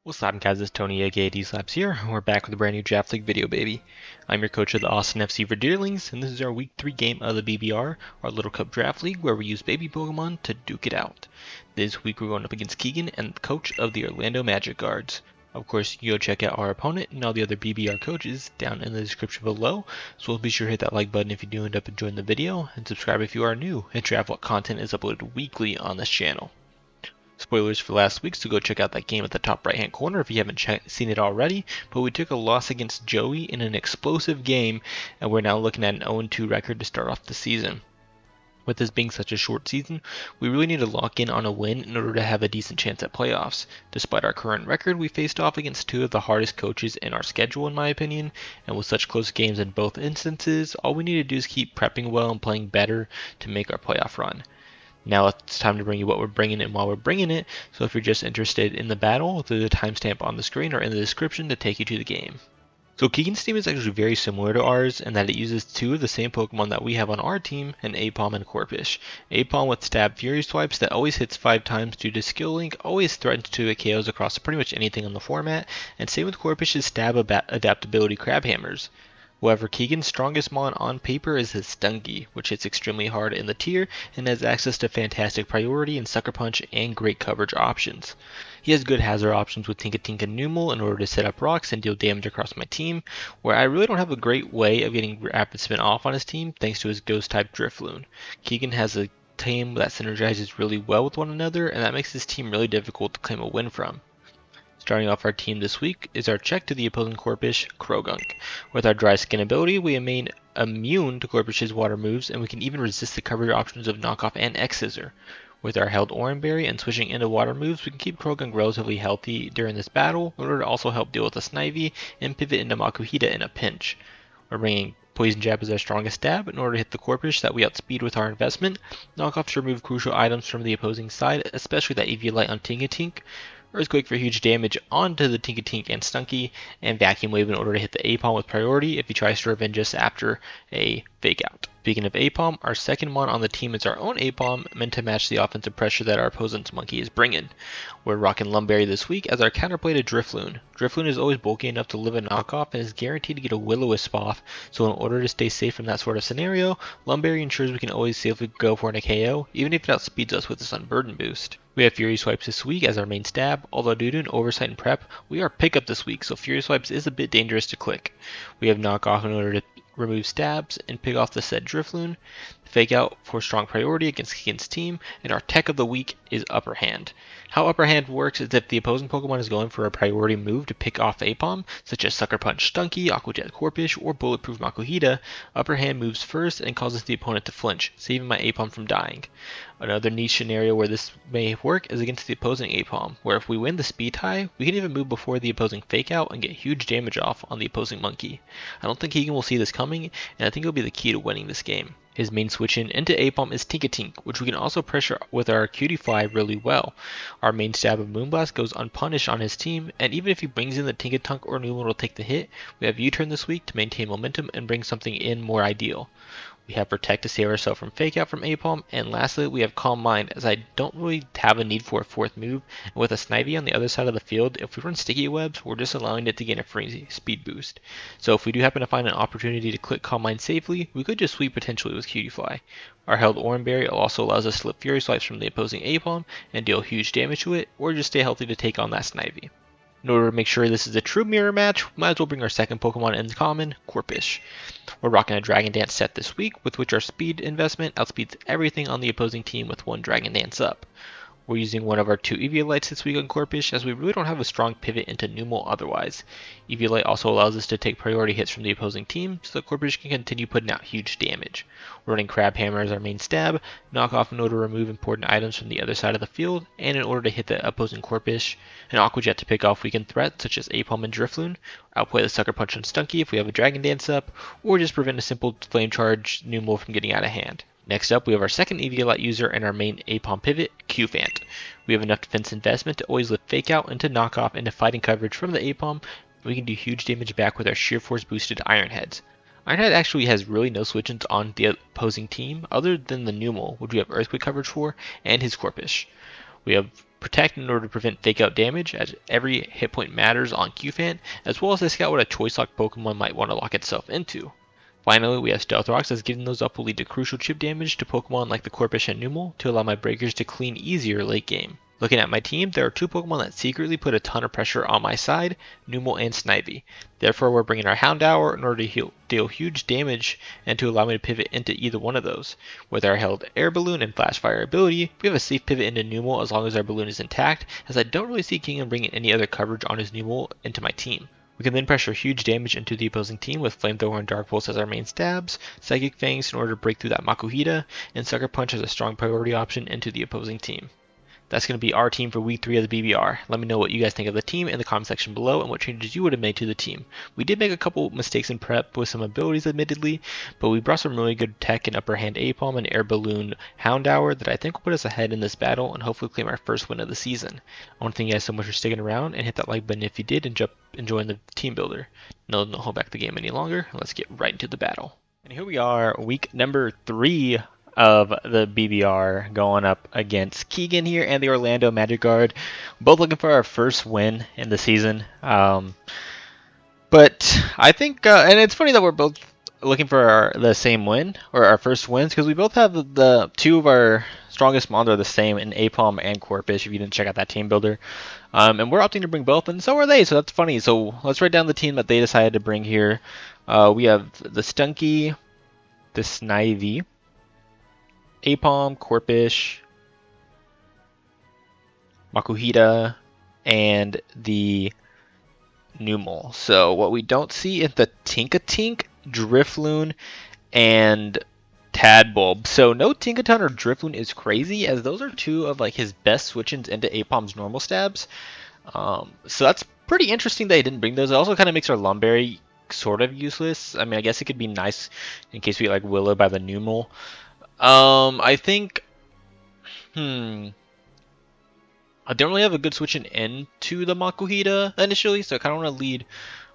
What's up guys, it's Tony aka D-Slaps here, and we're back with a brand new Draft League video baby. I'm your coach of the Austin FC Verdeerlings, and this is our week 3 game of the BBR, our Little Cup Draft League, where we use baby Pokemon to duke it out. This week we're going up against Keegan and the coach of the Orlando Magic Guards. Of course, you can go check out our opponent and all the other BBR coaches down in the description below, so be sure to hit that like button if you do end up enjoying the video, and subscribe if you are new, and Draft League content is uploaded weekly on this channel. Spoilers for last week, so go check out that game at the top right hand corner if you haven't seen it already, but we took a loss against Joey in an explosive game, and we're now looking at an 0-2 record to start off the season. With this being such a short season, we really need to lock in on a win in order to have a decent chance at playoffs. Despite our current record, we faced off against two of the hardest coaches in our schedule in my opinion, and with such close games in both instances, all we need to do is keep prepping well and playing better to make our playoff run. Now it's time to bring you what we're bringing in while we're bringing it, so if you're just interested in the battle, there's a timestamp on the screen or in the description to take you to the game. So Keegan's team is actually very similar to ours in that it uses two of the same Pokemon that we have on our team, an Aipom and Corphish. Aipom with Stab Fury Swipes that always hits 5 times due to Skill Link, always threatens to hit KOs across pretty much anything on the format, and same with Corphish's Stab Adaptability Crab Hammers. However, Keegan's strongest mon on paper is his Stunky, which hits extremely hard in the tier and has access to fantastic priority and Sucker Punch and great coverage options. He has good hazard options with Tinka Tinka Numel in order to set up rocks and deal damage across my team, where I really don't have a great way of getting Rapid Spin off on his team thanks to his Ghost type Drifloon. Keegan has a team that synergizes really well with one another, and that makes his team really difficult to claim a win from. Starting off our team this week is our check to the opposing Corphish, Krogunk. With our Dry Skin ability, we remain immune to Corphish's water moves, and we can even resist the coverage options of Knockoff and X-Scissor. With our held Oranberry and switching into water moves, we can keep Krogunk relatively healthy during this battle, in order to also help deal with the Snivy and pivot into Makuhita in a pinch. We're bringing Poison Jab as our strongest stab in order to hit the Corphish that we outspeed with our investment. Knockoff to remove crucial items from the opposing side, especially that Eviolite on Tingatink. Earthquake for huge damage onto the Tinkatink and Stunky, and Vacuum Wave in order to hit the Aipom with priority if he tries to revenge us after a Fake Out. Speaking of Aipom, our second mon on the team is our own Aipom, meant to match the offensive pressure that our opponent's monkey is bringing. We're rocking Lumberry this week as our counterplay to Drifloon. Drifloon is always bulky enough to live a knockoff and is guaranteed to get a Will-O-Wisp off, so in order to stay safe from that sort of scenario, Lumberry ensures we can always safely go for an KO, even if it outspeeds us with its Unburden boost. We have Fury Swipes this week as our main stab, although due to an oversight and prep, we are pickup this week, so Fury Swipes is a bit dangerous to click. We have Knockoff in order to remove stabs and pick off the said Drifloon, Fake Out for strong priority against Keegan's team, and our tech of the week is Upper Hand. How Upper Hand works is if the opposing Pokemon is going for a priority move to pick off Aipom, such as Sucker Punch Stunky, Aqua Jet Corphish, or Bulletproof Makuhita, Upper Hand moves first and causes the opponent to flinch, saving my Aipom from dying. Another niche scenario where this may work is against the opposing Aipom, where if we win the speed tie, we can even move before the opposing Fake Out and get huge damage off on the opposing monkey. I don't think Keegan will see this coming, and I think it'll be the key to winning this game. His main switch in into Aipom is Tinkatink, which we can also pressure with our Cutie Fly really well. Our main stab of Moonblast goes unpunished on his team, and even if he brings in the Tinkatunk or Numel to take the hit, we have U-turn this week to maintain momentum and bring something in more ideal. We have Protect to save ourselves from Fake Out from Aipom, and lastly we have Calm Mind, as I don't really have a need for a fourth move, and with a Snivy on the other side of the field, if we run Sticky Webs, we're just allowing it to gain a free speed boost. So if we do happen to find an opportunity to click Calm Mind safely, we could just sweep potentially with Cutie Fly. Our held Oranberry also allows us to slip Fury Swipes from the opposing Aipom and deal huge damage to it, or just stay healthy to take on that Snivy. In order to make sure this is a true mirror match, we might as well bring our second Pokemon in common, Corphish. We're rocking a Dragon Dance set this week, with which our speed investment outspeeds everything on the opposing team with one Dragon Dance up. We're using one of our two Eviolites this week on Corphish, as we really don't have a strong pivot into Numel otherwise. Eviolite also allows us to take priority hits from the opposing team, so that Corphish can continue putting out huge damage. We're running Crab Hammer as our main stab, Knockoff in order to remove important items from the other side of the field, and in order to hit the opposing Corphish, an Aqua Jet to pick off weakened threats such as Aipom and Drifloon, outplay the Sucker Punch on Stunky if we have a Dragon Dance up, or just prevent a simple Flame Charge Numel from getting out of hand. Next up, we have our second Eviolite user and our main Aipom pivot, Qfant. We have enough defense investment to always lift Fake Out into Knockoff into fighting coverage from the Aipom. We can do huge damage back with our Sheer Force boosted Iron Heads. Iron Head actually has really no switch-ins on the opposing team other than the Numel, which we have Earthquake coverage for, and his Corphish. We have Protect in order to prevent fake out damage, as every hit point matters on Qfant, as well as to scout what a choice lock Pokemon might want to lock itself into. Finally, we have Stealth Rocks, as giving those up will lead to crucial chip damage to Pokemon like the Corphish and Numel to allow my breakers to clean easier late game. Looking at my team, there are two Pokemon that secretly put a ton of pressure on my side, Numel and Snivy. Therefore, we're bringing our Houndour in order to deal huge damage and to allow me to pivot into either one of those. With our held Air Balloon and Flash Fire ability, we have a safe pivot into Numel as long as our balloon is intact, as I don't really see Kingdom bringing any other coverage on his Numel into my team. We can then pressure huge damage into the opposing team with Flamethrower and Dark Pulse as our main stabs, Psychic Fangs in order to break through that Makuhita, and Sucker Punch as a strong priority option into the opposing team. That's going to be our team for week 3 of the BBR. Let me know what you guys think of the team in the comment section below and what changes you would have made to the team. We did make a couple mistakes in prep with some abilities admittedly, but we brought some really good tech in Upper Hand Aipom and Air Balloon Houndour that I think will put us ahead in this battle and hopefully claim our first win of the season. I want to thank you guys so much for sticking around and hit that like button if you did and join the team builder. No, don't hold back the game any longer. Let's get right into the battle. And here we are, week number 3 of the BBR, going up against Keegan here and the Orlando Magic Guard. Both looking for our first win in the season. But I think, and it's funny that we're both looking for the same win, or our first wins, because we both have the two of our strongest mons are the same in Aipom and Corphish, if you didn't check out that team builder. And we're opting to bring both, and so are they, so that's funny. So let's write down the team that they decided to bring here. We have the Stunky, the Snivy, Aipom, Corphish, Makuhita, and the Numel. So what we don't see is the Tinkatink, Drifloon, and Tadbulb. So no Tinkaton or Drifloon is crazy, as those are two of like his best switch-ins into Aipom's normal stabs. So that's pretty interesting that he didn't bring those. It also kind of makes our Lumberry sort of useless. I mean, I guess it could be nice in case we get like Willow by the Numel. I think, I don't really have a good switching into the Makuhita initially, so I kind of want to lead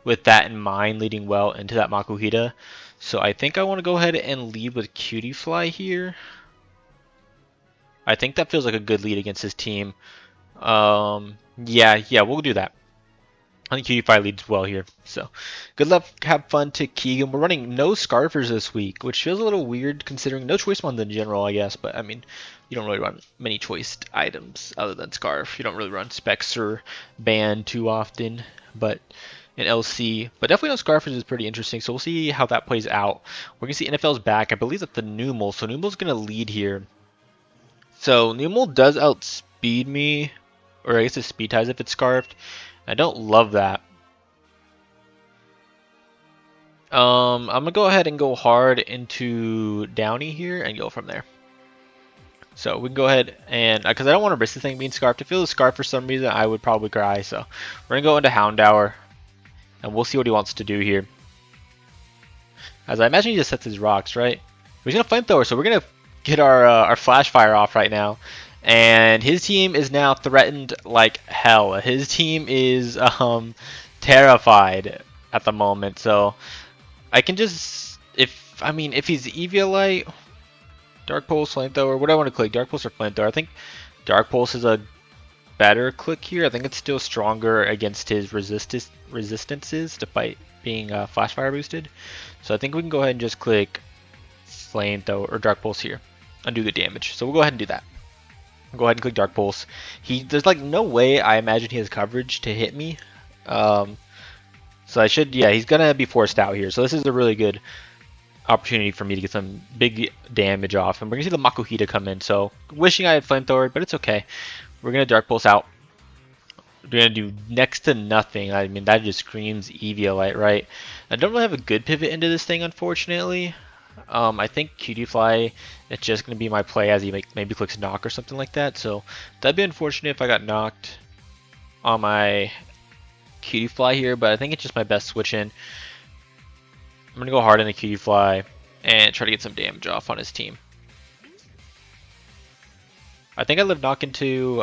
with that in mind, leading well into that Makuhita. So I think I want to go ahead and lead with Cutie Fly here. I think that feels like a good lead against his team. Yeah, we'll do that. I think Cutie Fly leads well here. So good luck, have fun to Keegan. We're running no Scarfers this week, which feels a little weird considering no choice ones in general, I guess. But I mean, you don't really run many choiced items other than Scarf. You don't really run Specs or Band too often, but in LC. But definitely no Scarfers is pretty interesting. So we'll see how that plays out. We're going to see NFL's back. I believe that the Numel. So Numel's going to lead here. So Numel does outspeed me, or I guess it speed ties if it's Scarfed. I don't love that. I'm going to go ahead and go hard into Downy here and go from there. So we can go ahead and, because I don't want to risk the thing being Scarfed. If it was Scarf for some reason, I would probably cry. So we're going to go into Houndour, and we'll see what he wants to do here. As I imagine he just sets his rocks, right? He's going to Flamethrower, so we're going to get our Flash Fire off right now. And his team is now threatened like hell. His team is terrified at the moment. So I can just, if he's Eviolite, Dark Pulse, Flamethrower, what do I want to click? Dark Pulse or Flamethrower? I think Dark Pulse is a better click here. I think it's still stronger against his resistances despite being Flash Fire boosted. So I think we can go ahead and just click Flamethrower or Dark Pulse here and do the damage. So we'll go ahead and do that. Go ahead and click Dark Pulse. There's like no way I imagine he has coverage to hit me. So I should, yeah, he's gonna be forced out here. So this is a really good opportunity for me to get some big damage off. And we're gonna see the Makuhita come in. So wishing I had Flamethrower, but it's okay. We're gonna Dark Pulse out. We're gonna do next to nothing. I mean, that just screams Eviolite, right? I don't really have a good pivot into this thing, unfortunately. I think Cutie Fly, it's just going to be my play as he maybe clicks knock or something like that. So that'd be unfortunate if I got knocked on my Cutie Fly here, but I think it's just my best switch in. I'm going to go hard in the Cutie Fly and try to get some damage off on his team. I think I live knock into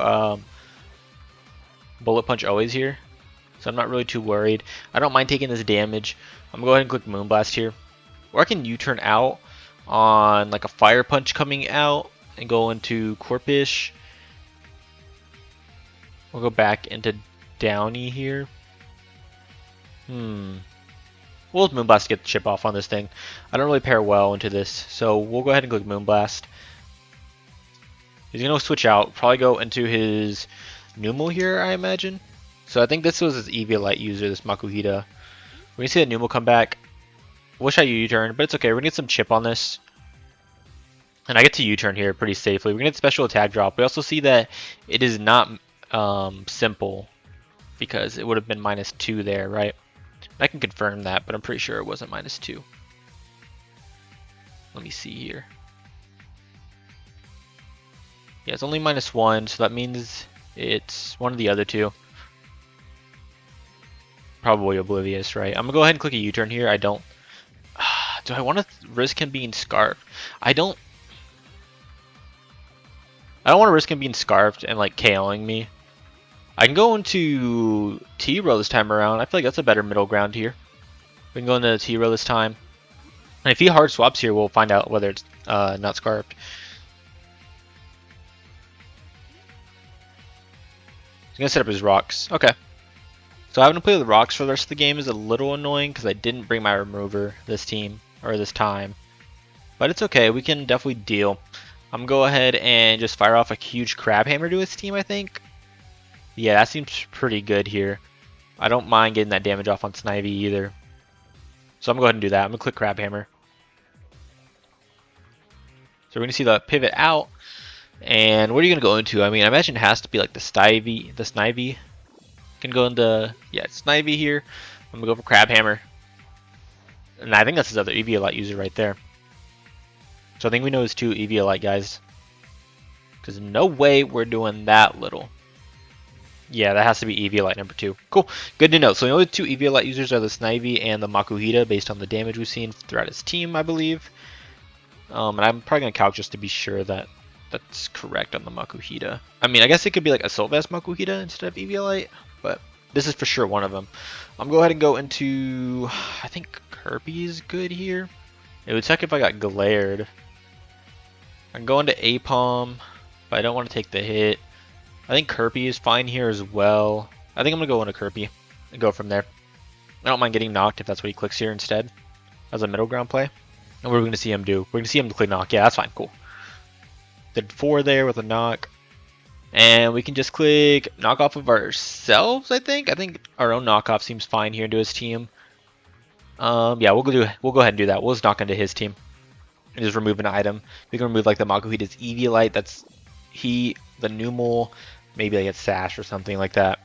Bullet Punch always here, so I'm not really too worried. I don't mind taking this damage. I'm going to go ahead and click Moonblast here. Or I can U-turn out on like a Fire Punch coming out and go into Corphish. We'll go back into Downy here. We'll just Moonblast to get the chip off on this thing. I don't really pair well into this, so we'll go ahead and click Moonblast. He's going to switch out, probably go into his Numel here, I imagine. So I think this was his Eviolite user, this Makuhita. We're going to see that Numel come back. Wish I U-turn, but it's okay. We're going to get some chip on this. And I get to U-turn here pretty safely. We're going to get special attack drop. We also see that it is not simple because it would have been -2 there, right? I can confirm that, but I'm pretty sure it wasn't -2. Let me see here. Yeah, it's only -1, so that means it's one of the other two. Probably Oblivious, right? I'm gonna go ahead and click a U-turn here. I don't. Do I want to risk him being scarfed? I don't want to risk him being scarfed and like KOing me. I can go into T-Row this time around. I feel like that's a better middle ground here. We can go into T-Row this time. And if he hard swaps here, we'll find out whether it's not scarfed. He's going to set up his rocks. Okay. So having to play with rocks for the rest of the game is a little annoying because I didn't bring my remover this time. But it's okay. We can definitely deal. I'm going to go ahead and just fire off a huge Crab Hammer to his team, I think. Yeah, that seems pretty good here. I don't mind getting that damage off on Snivy either. So I'm going to go ahead and do that. I'm going to click Crab Hammer. So we're going to see the pivot out. And what are you going to go into? I mean, I imagine it has to be like the Snivy. Can go into, yeah, Snivy here. I'm going to go for Crab Hammer. And I think that's his other Eviolite user right there. So I think we know his 2 Eviolite guys. Because no way we're doing that little. Yeah, that has to be Eviolite number 2. Cool. Good to know. So the only 2 Eviolite users are the Snivy and the Makuhita based on the damage we've seen throughout his team, I believe. And I'm probably going to calc just to be sure that that's correct on the Makuhita. I mean, I guess it could be like Assault Vest Makuhita instead of Eviolite, but this is for sure one of them. I'm going to go ahead and go into, I think Kirby is good here. It would suck if I got glared. I can go into Aipom, but I don't want to take the hit. I think Kirby is fine here as well. I think I'm going to go into Kirby and go from there. I don't mind getting knocked if that's what he clicks here instead as a middle ground play. And what are we going to see him do? We're going to see him click knock. Yeah, that's fine. Cool. Did 4 there with a knock. And we can just click knock off of ourselves, I think. I think our own knockoff seems fine here into his team. Yeah, we'll go ahead and do that. We'll just knock into his team. And just remove an item. We can remove like the Makuhita's Eviolite. That's the Numel, maybe like a Sash or something like that.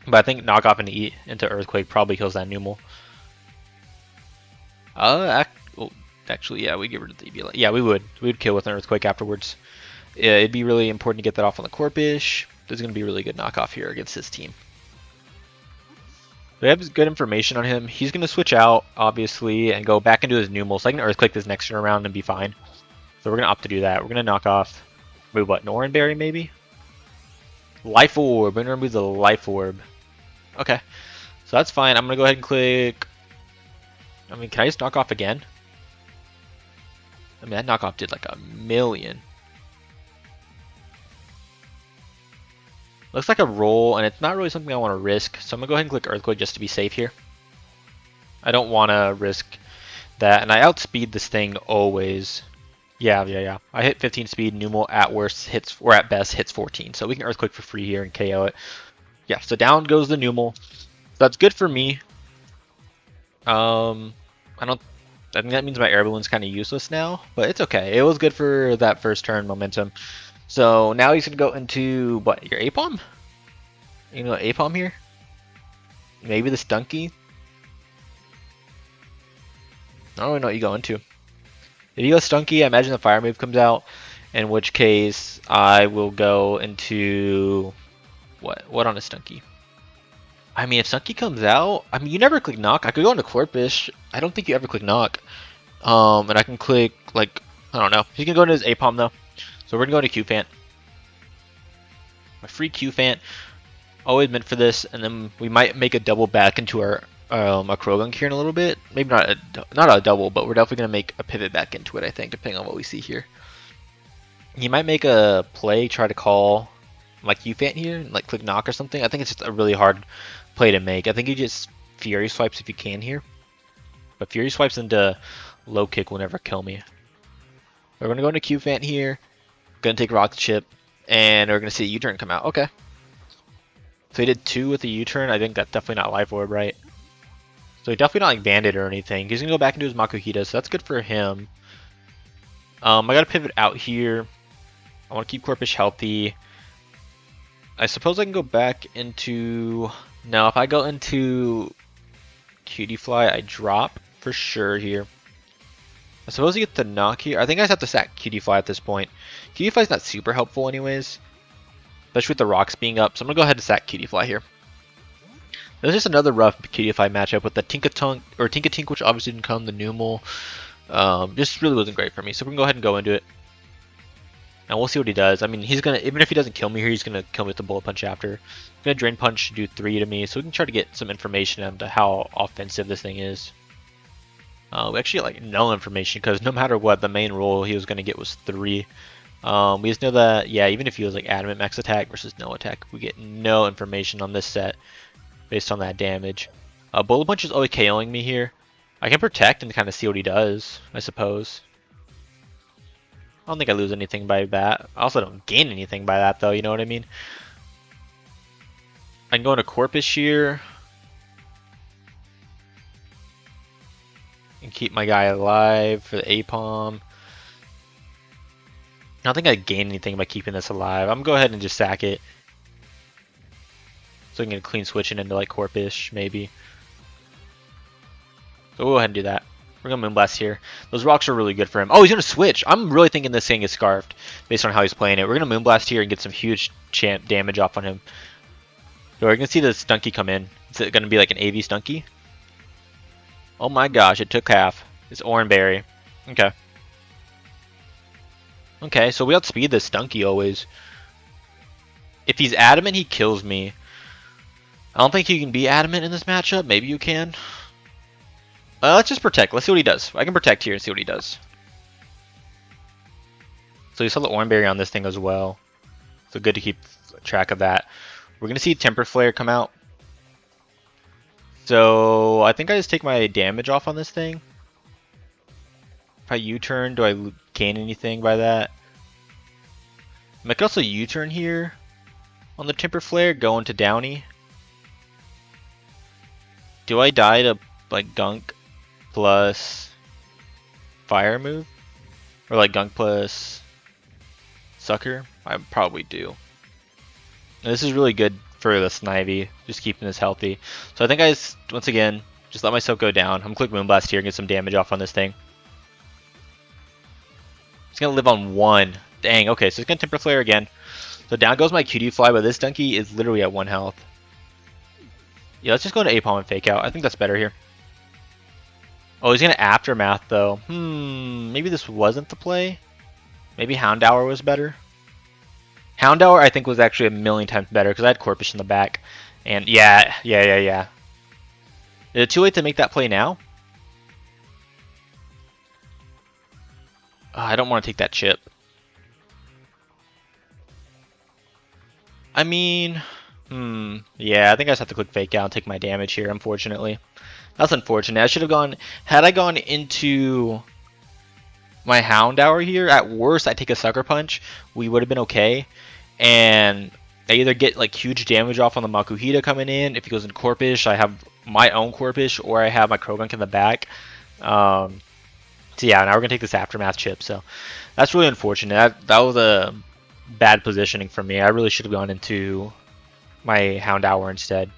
But I think knock off into Earthquake probably kills that Numel. Actually, yeah, we get rid of the Eviolite. Yeah, we would. We would kill with an Earthquake afterwards. Yeah, it'd be really important to get that off on the Corpish. There's going to be a really good knockoff here against his team. We have good information on him. He's going to switch out, obviously, and go back into his Numel. So I can Earthquake this next turn around and be fine. So we're going to opt to do that. We're going to knock off, remove what, Norenberry maybe? Life Orb. We're going to remove the Life Orb. Okay. So that's fine. I'm going to go ahead and click... I mean, can I just knock off again? I mean, that knockoff did like 1,000,000. Looks like a roll, and it's not really something I want to risk. So I'm going to go ahead and click Earthquake just to be safe here. I don't want to risk that. And I outspeed this thing always. Yeah. I hit 15 speed. Numel at worst hits, or at best hits 14. So we can Earthquake for free here and KO it. Yeah, so down goes the Numel. That's good for me. I think that means my Air Balloon's kind of useless now, but it's okay. It was good for that first turn momentum. So now he's going to go into, what, your Aipom? You know, Aipom here? Maybe the Stunky? I don't really know what you go into. If you go Stunky, I imagine the Fire move comes out, in which case I will go into, what on a Stunky? I mean, if Stunky comes out, I mean, you never click knock. I could go into Corpish. I don't think you ever click knock. And I can click, like, I don't know. He can go into his Aipom, though. So we're going to go into Qfant. A free Qfant. Always meant for this. And then we might make a double back into our Krogunk here in a little bit. Maybe not a double, but we're definitely going to make a pivot back into it, I think, depending on what we see here. He might make a play, try to call my Q-Fan here, and, like click knock or something. I think it's just a really hard play to make. I think you just Fury swipes if you can here. But Fury swipes into low kick will never kill me. We're going to go into Q-Fan here. Going to take Rocket Chip. And we're going to see a U-turn come out. Okay. So he did 2 with a U-turn. I think that's definitely not Life Orb, right? So he definitely not like Bandit or anything. He's going to go back into his Makuhita, so that's good for him. I got to pivot out here. I want to keep Corpish healthy. I suppose I can go back into... No, if I go into Cutie Fly, I drop for sure here. I suppose you get the knock here. I think I just have to sack Cutie Fly at this point. Cutie Fly's not super helpful anyways, especially with the rocks being up. So I'm going to go ahead and sack Cutie Fly here. There's just another rough Cutie Fly matchup with the Tinkatink, which obviously didn't come, the Numel. Just really wasn't great for me. So we're going to go ahead and go into it. And we'll see what he does. I mean, he's going to, even if he doesn't kill me here, he's going to kill me with the Bullet Punch after. He's going to Drain Punch, do 3 to me. So we can try to get some information into how offensive this thing is. We actually like no information because no matter what, the main roll he was going to get was 3. We just know that, yeah, even if he was like Adamant Max Attack versus no attack, we get no information on this set based on that damage. Bullet Punch is always KOing me here. I can protect and kind of see what he does, I suppose. I don't think I lose anything by that. I also don't gain anything by that, though, you know what I mean? I can go into Corpish here. And keep my guy alive for the Aipom. I don't think I gain anything by keeping this alive. I'm going to go ahead and just sack it. So I can get a clean switch into like Corpish, maybe. So we'll go ahead and do that. We're going to Moonblast here. Those rocks are really good for him. Oh, he's going to switch. I'm really thinking this thing is Scarfed based on how he's playing it. We're going to Moonblast here and get some huge champ damage off on him. So we're going to see the Stunky come in. Is it going to be like an AV Stunky? Oh my gosh, it took half. It's Oranberry. Okay. Okay, so we outspeed this Stunky always. If he's Adamant, he kills me. I don't think you can be Adamant in this matchup. Maybe you can. Let's just protect. Let's see what he does. I can protect here and see what he does. So you saw the Oranberry on this thing as well. So good to keep track of that. We're going to see Temper Flare come out. So I think I just take my damage off on this thing. If I U-turn, do I gain anything by that? I could also U-turn here on the Temper Flare, go into Downy. Do I die to like Gunk plus Fire move? Or like Gunk plus Sucker? I probably do. And this is really good for the Snivy, just keeping this healthy. So I think I just, once again, just let myself go down. I'm going to click Moonblast here and get some damage off on this thing. It's going to live on 1. Dang, okay, so it's going to Temper Flare again. So down goes my Cutie Fly, but this Donkey is literally at 1 health. Yeah, let's just go into Aipom and Fake Out. I think that's better here. Oh, he's going to Aftermath, though. Maybe this wasn't the play. Maybe Houndour was better. Houndour, I think, was actually a million times better because I had Corpish in the back. And yeah. Is it too late to make that play now? I don't want to take that chip. I mean, yeah, I think I just have to click Fake Out and take my damage here, unfortunately. That's unfortunate. I should have gone, had I gone into my Houndour here, at worst I take a Sucker Punch, we would have been okay. And I either get like huge damage off on the Makuhita coming in, if he goes into Corpish, I have my own Corpish, or I have my Krogunk in the back. So yeah, now we're going to take this Aftermath chip, so that's really unfortunate. That was a bad positioning for me. I really should have gone into my Houndour instead.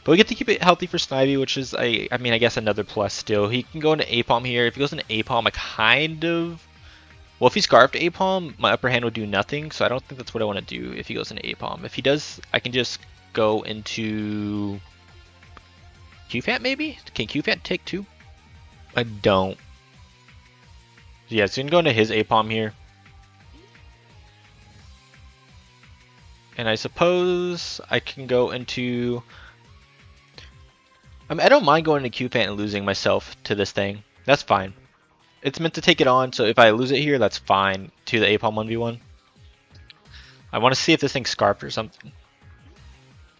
But we get to keep it healthy for Snivy, which is, I mean, I guess another plus still. He can go into Aipom here. If he goes into Aipom, I kind of... Well, if he Scarfed Aipom, my upper hand would do nothing, so I don't think that's what I want to do if he goes into Aipom. If he does, I can just go into... Q-Fat, maybe? Can Q-Fat take 2? I don't. Yeah, so you can go into his Aipom here. And I suppose I can go into... I mean, I don't mind going into Q-Fan and losing myself to this thing. That's fine. It's meant to take it on, so if I lose it here, that's fine to the Aipom 1v1. I want to see if this thing's scarfed or something.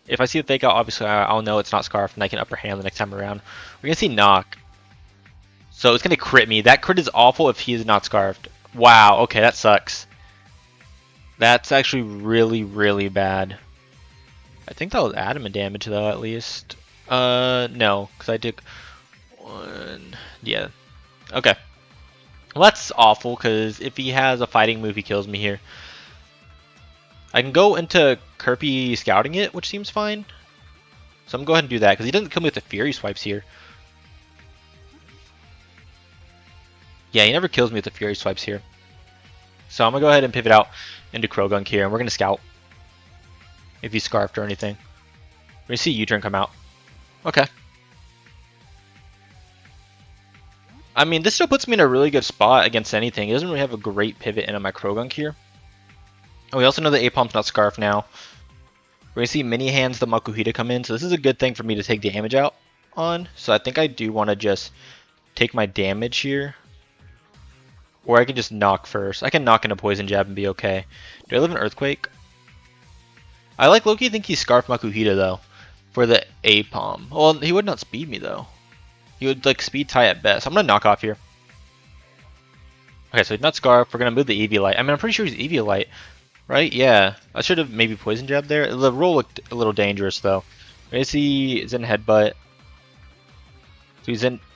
If I see a fake out, obviously I'll know it's not scarfed and I can upper hand the next time around. We're going to see knock. So it's going to crit me. That crit is awful if he is not scarfed. Wow, okay, that sucks. That's actually really, really bad. I think that was adamant damage though, at least. No, because I took one. Yeah. Okay. Well, that's awful, because if he has a fighting move, he kills me here. I can go into Kirby scouting it, which seems fine. So I'm going to go ahead and do that, because he doesn't kill me with the Fury Swipes here. Yeah, he never kills me with the Fury Swipes here. So I'm going to go ahead and pivot out into Krogunk here, and we're going to scout. If he's scarfed or anything. We're going to see U-turn come out. Okay. I mean, this still puts me in a really good spot against anything. He doesn't really have a great pivot into my Krogunk here. Oh, we also know that Aipom's not scarfed now. We're going to see mini hands the Makuhita come in, so this is a good thing for me to take damage out on. So I think I do want to just take my damage here. Or I can just knock first. I can knock into Poison Jab and be okay. Do I live in Earthquake? I like Loki think he's Scarf Makuhita though. For the Aipom. Well, he would not speed me though. He would like speed tie at best. I'm going to knock off here. Okay, so he's not Scarf. We're going to move the Eviolite. I mean, I'm pretty sure he's Eviolite. Right? Yeah. I should have maybe Poison Jab there. The roll looked a little dangerous though. We're going to see Zen Headbutt.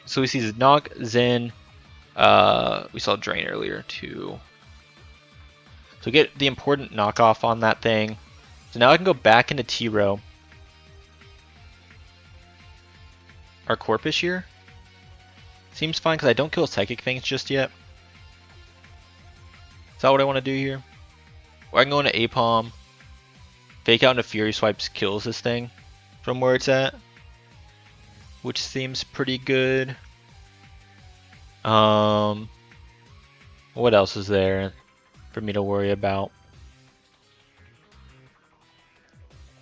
So we see Knock, Zen. We saw Drain earlier too. So get the important knockoff on that thing. So now I can go back into T-Row. Our Corpus here. Seems fine because I don't kill Psychic Fangs just yet. Is that what I want to do here? Or I can go into Aipom. Fake out into Fury Swipes kills this thing from where it's at. Which seems pretty good. What else is there for me to worry about?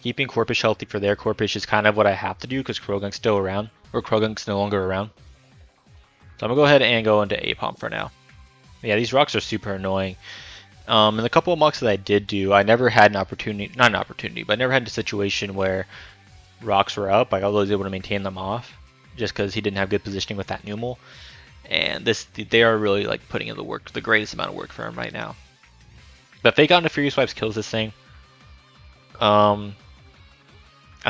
Keeping Corpus healthy for their Corpus is kind of what I have to do because Krogunk's still around. Or Krogunk's no longer around. So I'm going to go ahead and go into Aipom for now. Yeah, these rocks are super annoying. In the couple of mocks that I did do, I never had an opportunity, not an opportunity, but I never had a situation where rocks were up. Like I was able to maintain them off just because he didn't have good positioning with that Numal. And they are really like putting in the greatest amount of work for him right now. But Fake Out into Fury Swipes kills this thing. I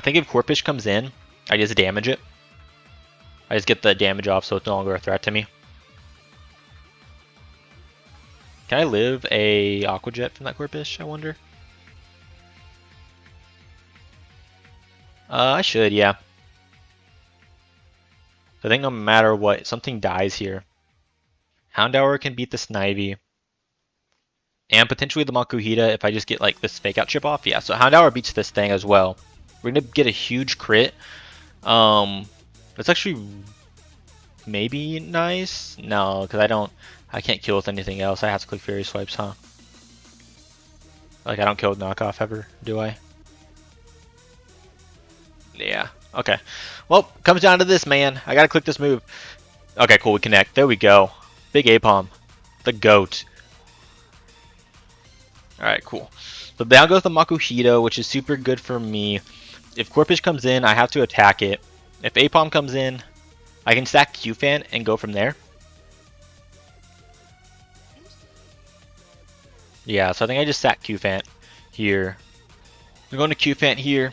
think if Corpus comes in, I just damage it. I just get the damage off so it's no longer a threat to me. Can I live a Aqua Jet from that Corpus, I wonder? I should, yeah. I think no matter what, something dies here. Houndour can beat the Snivy. And potentially the Makuhita if I just get like this fake out chip off. Yeah, so Houndour beats this thing as well. We're going to get a huge crit. That's actually maybe nice. No, because I can't kill with anything else. I have to click Fury Swipes, huh? Like I don't kill with knockoff ever, do I? Yeah. Okay. Well, comes down to this, man. I gotta click this move. Okay, cool. We connect. There we go. Big Aipom. The GOAT. Alright, cool. So down goes the Makuhita, which is super good for me. If Corpus comes in, I have to attack it. If Aipom comes in, I can stack Q-Fan and go from there. Yeah, so I think I just stack Q-Fan here. I'm going to Q-Fan here.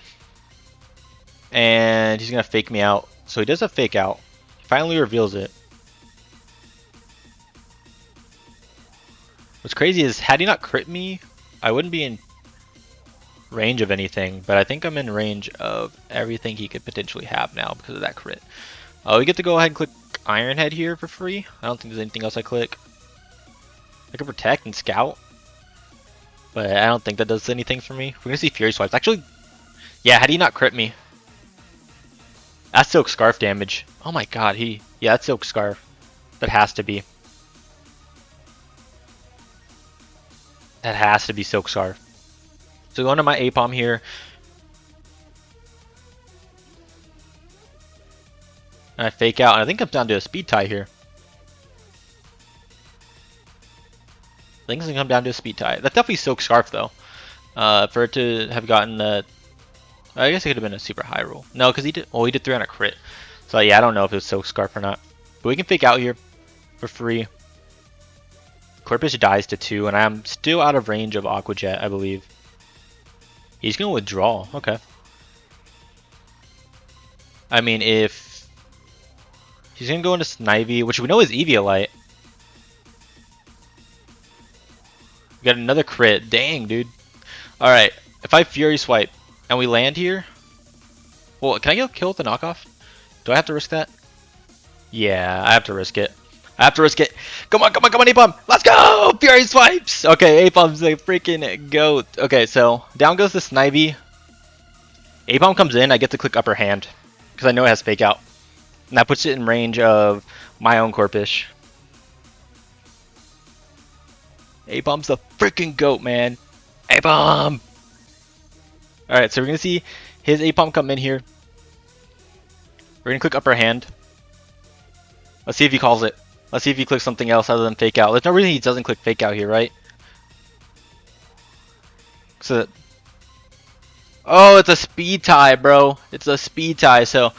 And he's going to fake me out. So he does a fake out. Finally reveals it. What's crazy is, had he not crit me, I wouldn't be in range of anything. But I think I'm in range of everything he could potentially have now because of that crit. We get to go ahead and click Iron Head here for free. I don't think there's anything else I click. I can Protect and Scout. But I don't think that does anything for me. We're going to see Fury Swipes. Actually, yeah, had he not crit me. That's Silk Scarf damage. Oh my god, yeah, that's Silk Scarf. That has to be. That has to be Silk Scarf. So going to my Aipom here. And I fake out, and I think I'm down to a speed tie here. I think it's going to come down to a speed tie. That's definitely Silk Scarf though. For it to have gotten the, I guess it could have been a super high roll. No, because he did. Oh, he did 3 on a crit. So yeah, I don't know if it was Silk Scarf or not. But we can fake out here for free. Corpus dies to 2, and I'm still out of range of Aqua Jet, I believe. He's gonna withdraw. Okay. I mean, if he's gonna go into Snivy, which we know is Eviolite. We got another crit. Dang, dude. All right. If I Fury Swipe and we land here, well, can I get a kill with the knockoff? Do I have to risk that? Yeah, I have to risk it. I have to risk it. Come on, come on, come on, Aipom. Let's go! Fury swipes! Okay, Aipom's a freaking goat. Okay, so down goes the Snivy. Aipom comes in, I get to click upper hand. Because I know it has fake out. And that puts it in range of my own Corpish. Aipom's the freaking goat, man. Aipom! Alright, so we're going to see his Aipom come in here. We're going to click upper hand. Let's see if he calls it. Let's see if he clicks something else other than fake out. There's no reason he doesn't click fake out here, right? So, oh, it's a speed tie, bro. It's a speed tie. So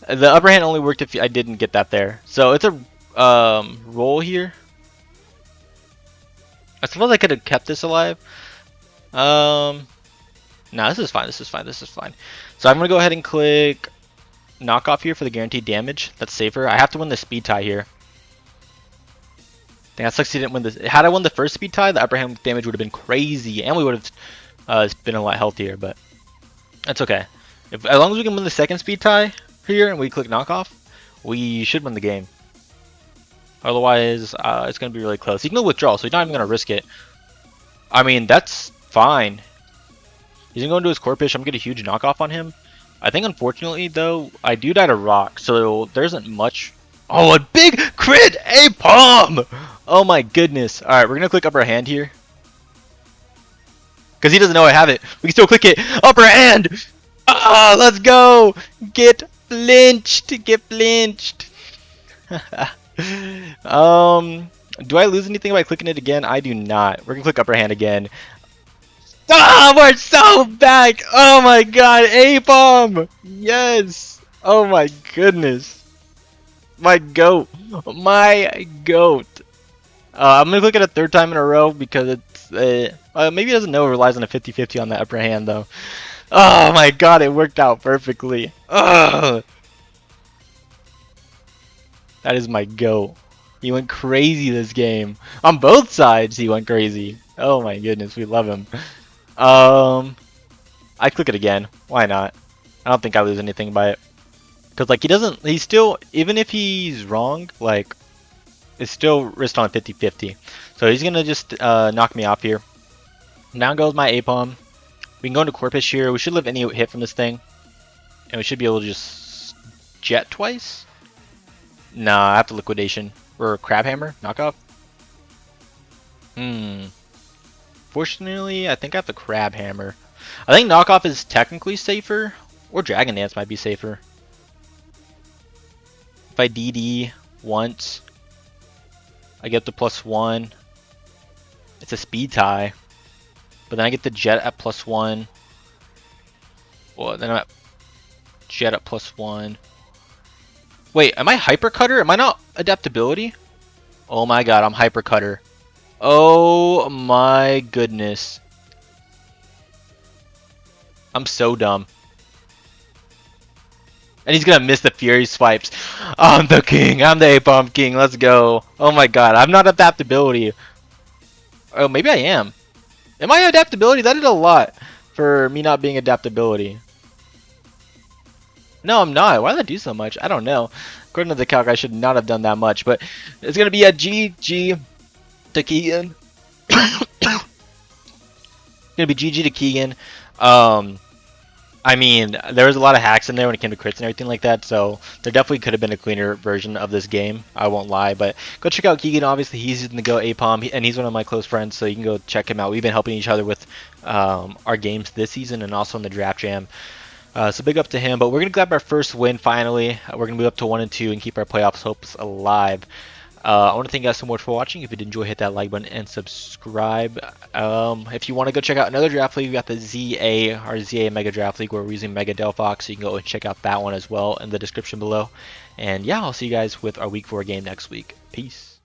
the upper hand only worked if I didn't get that there. So it's a roll here. I suppose I could have kept this alive. No, this is fine. This is fine. This is fine. So I'm gonna go ahead and click knockoff here for the guaranteed damage. That's safer. I have to win the speed tie here. Dang, that sucks he didn't win this. Had I won the first speed tie, the upper hand damage would have been crazy, and we would have been a lot healthier. But that's okay. As long as we can win the second speed tie here and we click knockoff, we should win the game. Otherwise, it's gonna be really close. He can go withdraw, so he's not even gonna risk it. I mean, that's fine. He's gonna go into his Corpish. I'm gonna get a huge knockoff on him. I think, unfortunately, though, I do die to rock, so there isn't much. Oh, a big crit Aipom! Oh my goodness. Alright, we're gonna click upper hand here. Because he doesn't know I have it. We can still click it. Upper hand! Ah, let's go! Get flinched! Get flinched! Do I lose anything by clicking it again? I do not. We're gonna click upper hand again. Ah, we're so back! Oh my god, Aipom! Yes! Oh my goodness. My goat. My goat. I'm gonna click it a third time in a row because it's maybe he doesn't know it relies on a 50-50 on that upper hand though. Oh my god, it worked out perfectly. Ugh. That is my goat. He went crazy this game. On both sides he went crazy. Oh my goodness, we love him. I click it again. Why not? I don't think I lose anything by it. Because, like, he's still, even if he's wrong, like, it's still risked on 50-50. So he's going to just knock me off here. Down goes my Aipom. We can go into Corpish here. We should live any hit from this thing. And we should be able to just jet twice. Nah, I have to liquidation. Or Crab Hammer, knockoff. Fortunately, I think I have the Crab Hammer. I think knockoff is technically safer. Or Dragon Dance might be safer. If I DD once, I get the +1. It's a speed tie. But then I get the jet at +1. Well, then I'm at jet at +1. Wait, am I Hyper Cutter? Am I not adaptability? Oh my god, I'm Hyper Cutter. Oh my goodness. I'm so dumb. And he's gonna miss the Fury swipes. I'm the king. I'm the Aipom king. Let's go. Oh my god. I'm not adaptability. Oh, maybe I am. Am I adaptability? That did a lot for me not being adaptability. No, I'm not. Why did I do so much? I don't know. According to the calc, I should not have done that much. But it's gonna be a GG to Keegan. It's gonna be GG to Keegan. I mean, there was a lot of hacks in there when it came to crits and everything like that, so there definitely could have been a cleaner version of this game. I won't lie, but go check out Keegan. Obviously, he's using the Go Aipom, and he's one of my close friends, so you can go check him out. We've been helping each other with our games this season and also in the Draft Jam. So big up to him, but we're going to grab our first win finally. We're going to move up to 1-2 and keep our playoffs hopes alive. I want to thank you guys so much for watching. If you did enjoy, hit that like button and subscribe. If you want to go check out another draft league, we got the ZA Mega Draft League where we're using Mega Delphox, so you can go and check out that one as well in the description below. And yeah, I'll see you guys with our week 4 game next week. Peace.